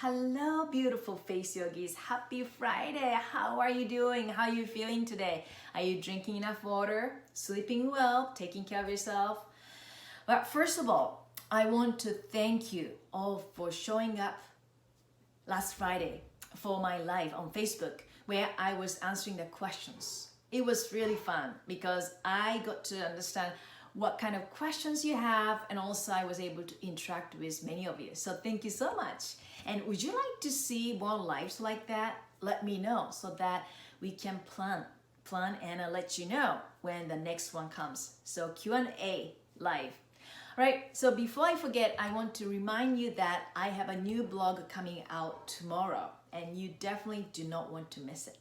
Hello, beautiful face yogis. Happy Friday. How are you doing? How are you feeling today? Are you drinking enough water, sleeping well, taking care of yourself? Well, first of all, I want to thank you all for showing up last Friday for my live on Facebook where I was answering the questions. It was really fun because I got to understand what kind of questions you have, and also I was able to interact with many of you. So thank you so much. And would you like to see more lives like that? Let me know so that we can plan and I'll let you know when the next one comes. So Q&A live. All right, so before I forget, I want to remind you that I have a new blog coming out tomorrow and you definitely do not want to miss it.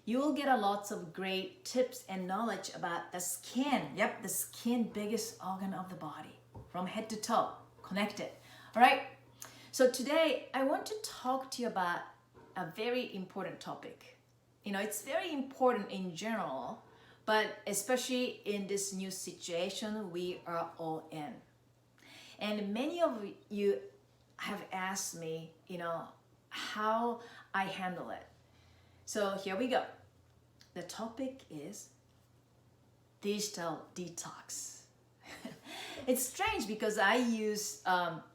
You will get a lots of great tips and knowledge about the skin. Yep, the skin, biggest organ of the body, from head to toe, connected. All right, so today I want to talk to you about a very important topic. You know, it's very important in general, but especially in this new situation we are all in. And many of you have asked me, how I handle it. So here we go. The topic is digital detox. It's strange because I use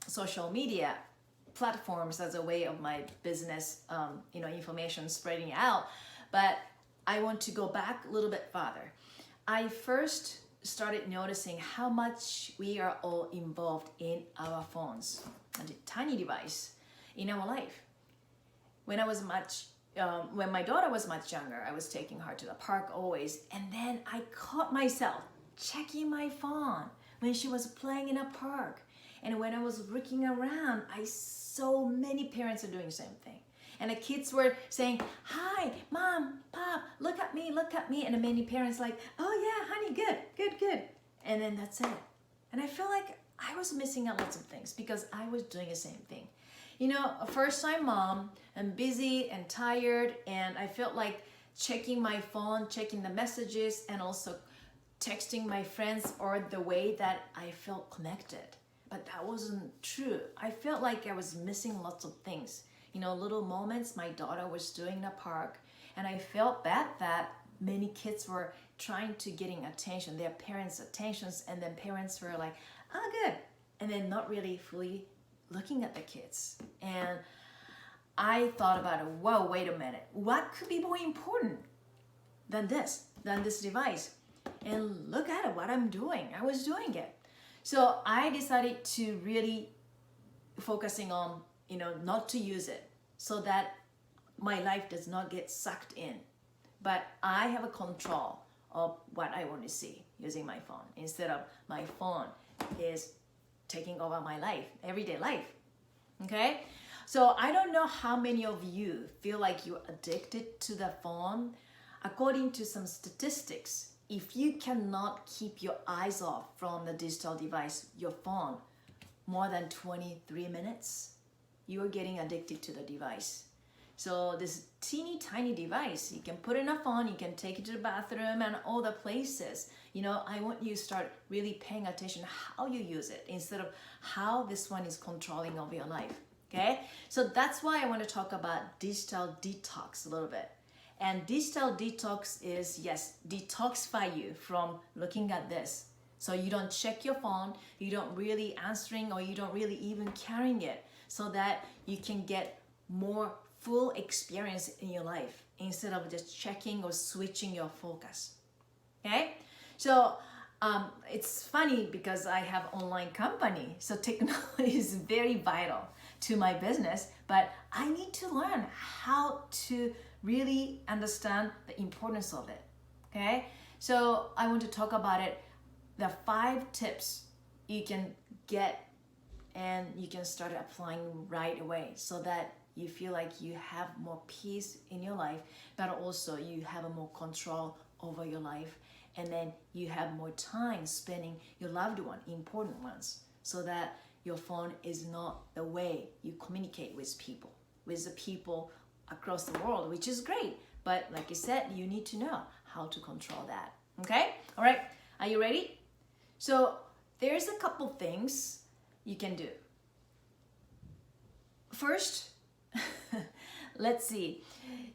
social media platforms as a way of my business, information spreading out. But I want to go back a little bit farther. I first started noticing how much we are all involved in our phones, a tiny device in our life. When my daughter was much younger, I was taking her to the park always, and then I caught myself checking my phone when she was playing in a park. And when I was looking around, I saw many parents are doing the same thing. And the kids were saying, "Hi, Mom, Pop, look at me," and many parents like, "Oh yeah, honey, good. And then that's it. And I feel like I was missing out lots of things because I was doing the same thing. A first-time mom, I'm busy and tired, and I felt like checking my phone, checking the messages, and also texting my friends or the way that I felt connected. But that wasn't true. I felt like I was missing lots of things. Little moments my daughter was doing in the park, and I felt bad that many kids were trying to getting attention, their parents' attentions, and then parents were like, "Oh, good," and then not really fully looking at the kids. And I thought about it, whoa, wait a minute, what could be more important than this device? And look at it, what I'm doing. I was doing it. So I decided to really focusing on, not to use it so that my life does not get sucked in. But I have a control of what I want to see using my phone instead of my phone is taking over my life, everyday life. Okay? So I don't know how many of you feel like you're addicted to the phone. According to some statistics, if you cannot keep your eyes off from the digital device, your phone, more than 23 minutes, you are getting addicted to the device. So this teeny tiny device, you can put in a phone, you can take it to the bathroom and all the places. I want you to start really paying attention how you use it instead of how this one is controlling over your life. Okay? So that's why I want to talk about digital detox a little bit. And digital detox is, yes, detoxify you from looking at this. So you don't check your phone, you don't really answering, or you don't really even carrying it, so that you can get more full experience in your life instead of just checking or switching your focus. Okay? So it's funny because I have online company, so technology is very vital to my business, but I need to learn how to really understand the importance of it. Okay? So I want to talk about it, the 5 tips you can get and you can start applying right away so that you feel like you have more peace in your life, but also you have more control over your life, and then you have more time spending your loved one, important ones, so that your phone is not the way you communicate with the people across the world, which is great. But like I said, you need to know how to control that. Okay? All right. Are you ready? So there's a couple things you can do. First, Let's see.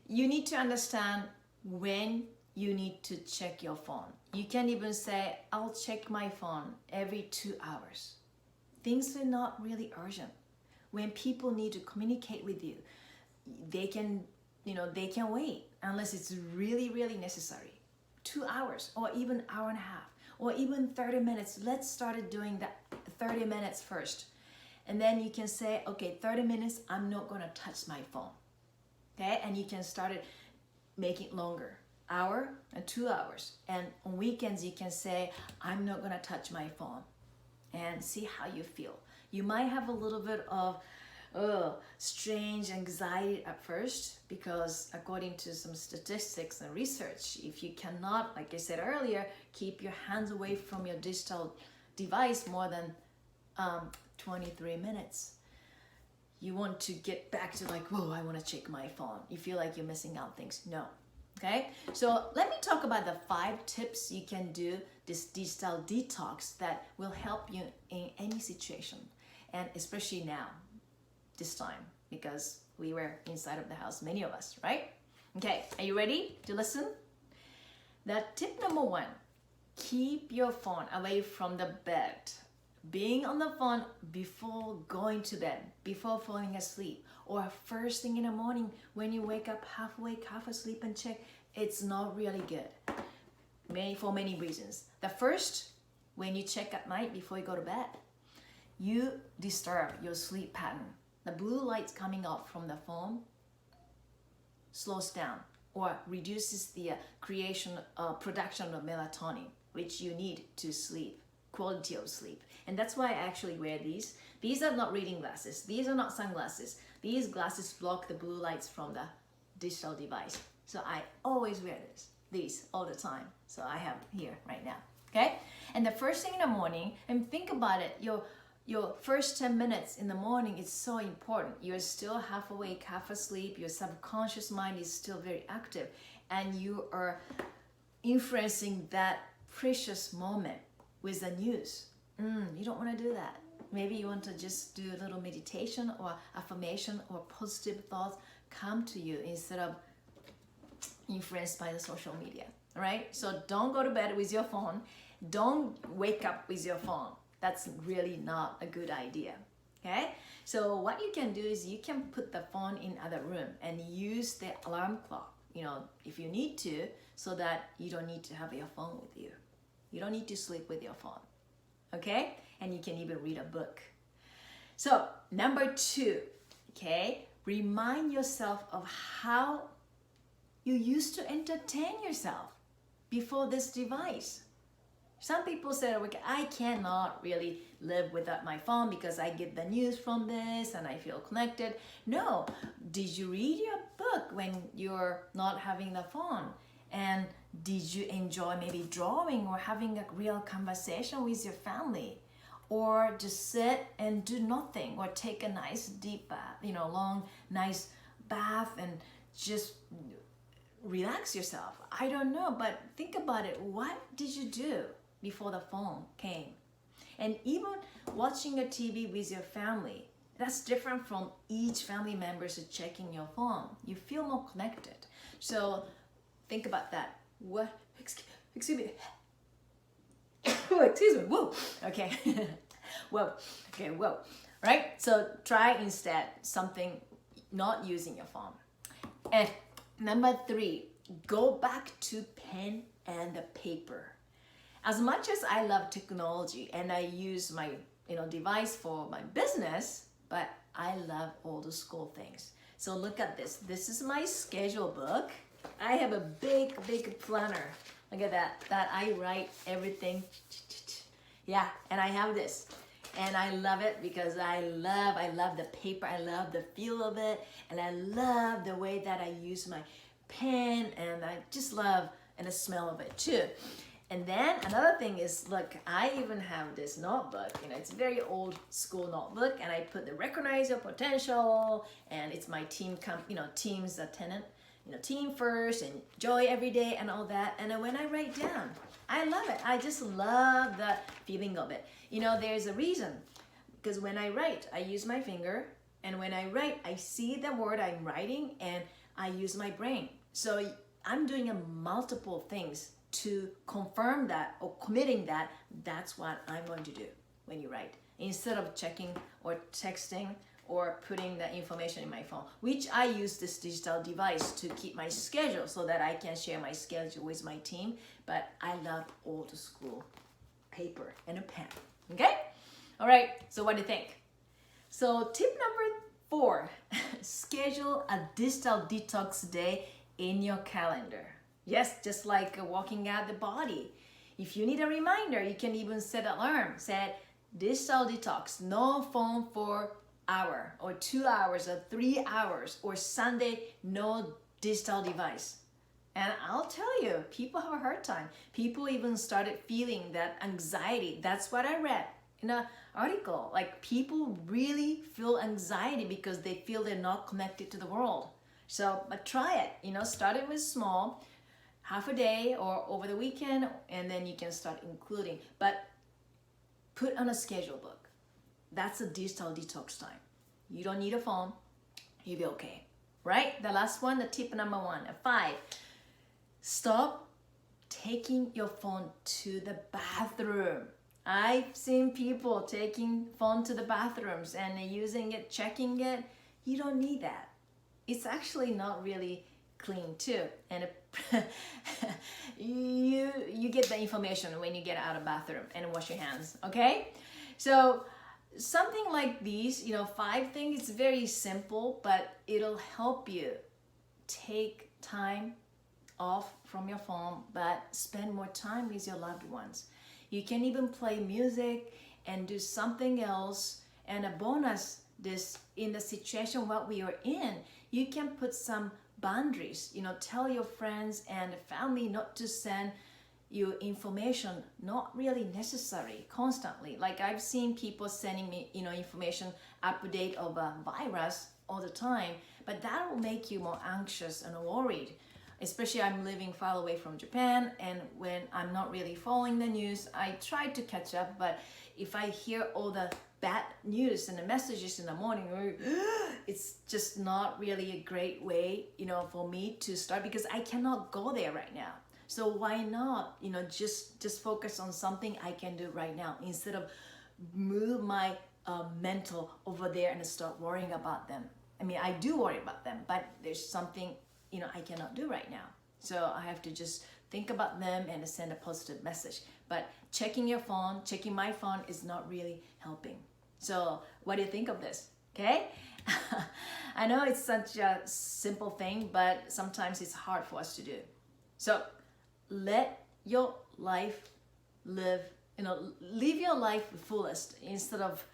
You need to understand when you need to check your phone. You can even say, I'll check my phone every 2 hours. Things are not really urgent. When people need to communicate with you, they can wait unless it's really, really necessary. 2 hours or even hour and a half or even 30 minutes. Let's start doing that 30 minutes first. And then you can say, okay, 30 minutes, I'm not going to touch my phone. Okay? And you can start it making it longer. Hour and 2 hours. And on weekends, you can say, I'm not going to touch my phone. And see how you feel. You might have a little bit of strange anxiety at first, because according to some statistics and research, if you cannot, like I said earlier, keep your hands away from your digital device more than 23 minutes, you want to get back to like, whoa, I want to check my phone. You feel like you're missing out things. No. Okay, so let me talk about the 5 tips you can do this digital detox that will help you in any situation, and especially now, this time, because we were inside of the house, many of us, right? Okay, are you ready to listen? That tip number 1, keep your phone away from the bed. Being on the phone before going to bed, before falling asleep, or first thing in the morning when you wake up half awake, half asleep and check, it's not really good. For many reasons. The first, when you check at night before you go to bed, you disturb your sleep pattern. The blue lights coming out from the phone slows down or reduces the production of melatonin, which you need to sleep, quality of sleep. And that's why I actually wear these. These are not reading glasses. These are not sunglasses. These glasses block the blue lights from the digital device. So I always wear these all the time. So I have here right now, okay? And the first thing in the morning, and think about it, your first 10 minutes in the morning is so important. You're still half awake, half asleep. Your subconscious mind is still very active, and you are influencing that precious moment with the news. You don't want to do that. Maybe you want to just do a little meditation or affirmation or positive thoughts come to you instead of influenced by the social media, all right? So don't go to bed with your phone. Don't wake up with your phone. That's really not a good idea, okay? So what you can do is you can put the phone in other room and use the alarm clock, if you need to, so that you don't need to have your phone with you. You don't need to sleep with your phone, okay? And you can even read a book. So number 2, okay? Remind yourself of how you used to entertain yourself before this device. Some people say, okay, I cannot really live without my phone because I get the news from this and I feel connected. No, did you read your book when you're not having the phone? And did you enjoy maybe drawing or having a real conversation with your family? Or just sit and do nothing, or take a nice deep bath, long, nice bath and just relax yourself. I don't know, but think about it. What did you do before the phone came? And even watching a TV with your family, that's different from each family member checking your phone. You feel more connected. So think about that. What? Excuse me. Oh, excuse me. Whoa. Okay. Whoa. Okay. Whoa. Right? So try instead something not using your phone. And number 3, go back to pen and the paper. As much as I love technology and I use my device for my business, but I love old school things. So look at this. This is my schedule book. I have a big planner. Look at that I write everything. Yeah, and I have this. And I love it because I love the paper. I love the feel of it. And I love the way that I use my pen. And I just love the smell of it too. And then another thing is, look, I even have this notebook. It's a very old school notebook. And I put the recognize your potential. And it's my team's tenant. Team first and joy every day and all that. And then when I write down, I love it. I just love the feeling of it. There's a reason. Because when I write, I use my finger And when I write, I see the word I'm writing and I use my brain. So I'm doing multiple things to confirm that or committing that that's what I'm going to do when you write. Instead of checking or texting or putting the information in my phone, which I use this digital device to keep my schedule so that I can share my schedule with my team. But I love old school paper and a pen. Okay? All right, so what do you think? So tip number 4, schedule a digital detox day in your calendar. Yes, just like walking out the body. If you need a reminder, you can even set an alarm. Set digital detox, no phone for hour or 2 hours or 3 hours, or Sunday, no digital device. And I'll tell you, people have a hard time. People even started feeling that anxiety. That's what I read in an article. Like, people really feel anxiety because they feel they're not connected to the world. So, but try it. Start it with small, half a day or over the weekend, and then you can start including. But put on a schedule book. That's a digital detox time. You don't need a phone. You'll be okay. Right? The last one, the tip number 1, 5. Stop taking your phone to the bathroom. I've seen people taking phone to the bathrooms and using it, checking it. You don't need that. It's actually not really clean too. And you get the information when you get out of the bathroom and wash your hands, okay? So something like these, 5 things, it's very simple, but it'll help you take time off from your phone, but spend more time with your loved ones. You can even play music and do something else. And a bonus, this in the situation what we are in, you can put some boundaries. Tell your friends and family not to send you information not really necessary constantly. Like, I've seen people sending me information update of a virus all the time, but that will make you more anxious and worried. Especially I'm living far away from Japan, and when I'm not really following the news, I try to catch up, but if I hear all the bad news and the messages in the morning, it's just not really a great way, for me to start, because I cannot go there right now. So why not, just focus on something I can do right now instead of move my mental over there and start worrying about them. I mean, I do worry about them, but there's something I cannot do right now. So I have to just think about them and send a positive message. But checking my phone is not really helping. So what do you think of this? Okay? I know it's such a simple thing, but sometimes it's hard for us to do. So let your life live your life fullest instead of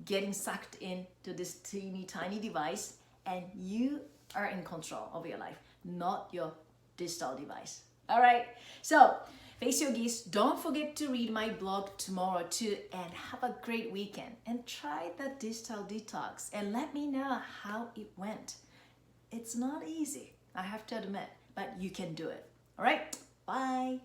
getting sucked into this teeny tiny device, and you are in control of your life, not your digital device. All right, so Face Yogis, don't forget to read my blog tomorrow too, and have a great weekend and try the digital detox and let me know how it went. It's not easy, I have to admit, but you can do it. All right, bye.